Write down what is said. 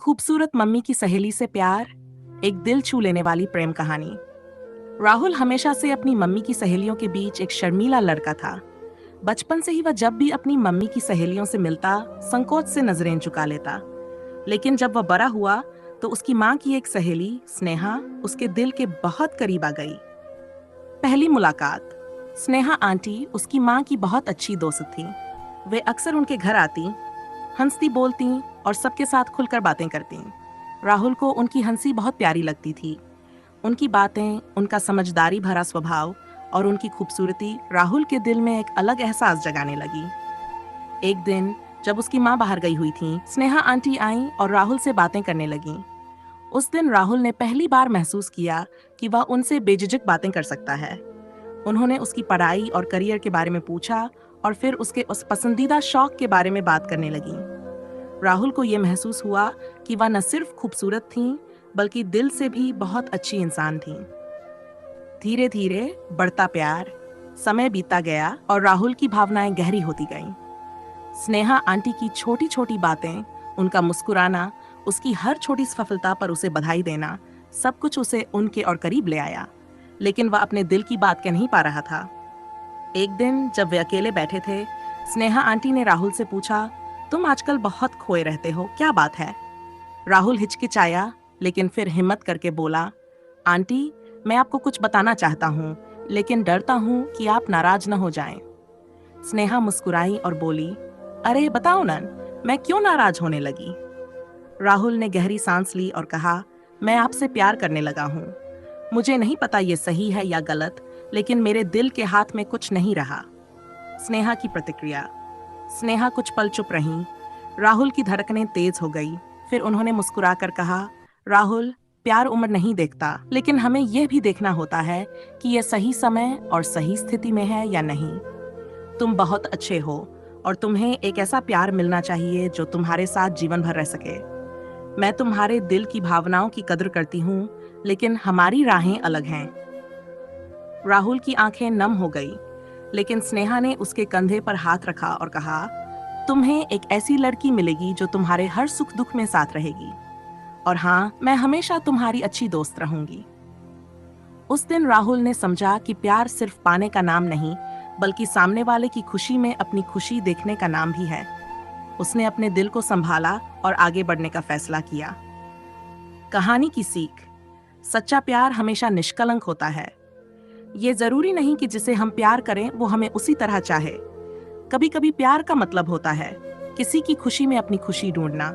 खूबसूरत मम्मी की सहेली से प्यार, एक दिल छू लेने वाली प्रेम कहानी। राहुल हमेशा से अपनी मम्मी की सहेलियों के बीच एक शर्मीला लड़का था। बचपन से ही वह जब भी अपनी मम्मी की सहेलियों से मिलता, संकोच से नजरें झुका लेता। लेकिन जब वह बड़ा हुआ तो उसकी माँ की एक सहेली स्नेहा उसके दिल के बहुत करीब आ गई। पहली मुलाकात। स्नेहा आंटी उसकी माँ की बहुत अच्छी दोस्त थी। वे अक्सर उनके घर आती, हंसती बोलती और सबके साथ खुलकर बातें करती। राहुल को उनकी हंसी बहुत प्यारी लगती थी। उनकी बातें, उनका समझदारी भरा स्वभाव और उनकी खूबसूरती राहुल के दिल में एक अलग एहसास जगाने लगी। एक दिन जब उसकी माँ बाहर गई हुई थी, स्नेहा आंटी आई और राहुल से बातें करने लगी। उस दिन राहुल ने पहली बार महसूस किया कि वह उनसे बेझिझक बातें कर सकता है। उन्होंने उसकी पढ़ाई और करियर के बारे में पूछा और फिर उसके उस पसंदीदा शौक के बारे में बात करने लगी। राहुल को यह महसूस हुआ कि वह न सिर्फ खूबसूरत थीं, बल्कि दिल से भी बहुत अच्छी इंसान थीं। धीरे धीरे बढ़ता प्यार, समय बीतता गया और राहुल की भावनाएं गहरी होती गईं। स्नेहा आंटी की छोटी छोटी बातें, उनका मुस्कुराना, उसकी हर छोटी सफलता पर उसे बधाई देना, सब कुछ उसे उनके और करीब ले आया। लेकिन वह अपने दिल की बात कह नहीं पा रहा था। एक दिन जब वे अकेले बैठे थे, स्नेहा आंटी ने राहुल से पूछा, तुम आजकल बहुत खोए रहते हो, क्या बात है? राहुल हिचकिचाया, लेकिन फिर हिम्मत करके बोला, आंटी, मैं आपको कुछ बताना चाहता हूँ, लेकिन डरता हूँ कि आप नाराज न हो जाएं। स्नेहा मुस्कुराई और बोली, अरे बताओ ना, मैं क्यों नाराज होने लगी? राहुल ने गहरी सांस ली और कहा, मैं आपसे प्यार करने लगा हूँ। मुझे नहीं पता ये सही है या गलत, लेकिन मेरे दिल के हाथ में कुछ नहीं रहा। स्नेहा की प्रतिक्रिया। स्नेहा कुछ पल चुप रहीं। राहुल की धड़कनें तेज हो गई। फिर उन्होंने मुस्कुराकर कहा, राहुल, प्यार उम्र नहीं देखता, लेकिन हमें यह भी देखना होता है कि यह सही समय और सही स्थिति में है या नहीं। तुम बहुत अच्छे हो और तुम्हें एक ऐसा प्यार मिलना चाहिए जो तुम्हारे साथ जीवन भर रह सके। मैं तुम्हारे दिल की भावनाओं की कद्र करती हूँ, लेकिन हमारी राहें अलग हैं। राहुल की आंखें नम हो गई, लेकिन स्नेहा ने उसके कंधे पर हाथ रखा और कहा, तुम्हें एक ऐसी लड़की मिलेगी जो तुम्हारे हर सुख दुख में साथ रहेगी। और हाँ, मैं हमेशा तुम्हारी अच्छी दोस्त रहूंगी। उस दिन राहुल ने समझा कि प्यार सिर्फ पाने का नाम नहीं, बल्कि सामने वाले की खुशी में अपनी खुशी देखने का नाम भी है। उसने अपने दिल को संभाला और आगे बढ़ने का फैसला किया। कहानी की सीख। सच्चा प्यार हमेशा निष्कलंक होता है। ये जरूरी नहीं कि जिसे हम प्यार करें वो हमें उसी तरह चाहे। कभी कभी प्यार का मतलब होता है किसी की खुशी में अपनी खुशी ढूंढना,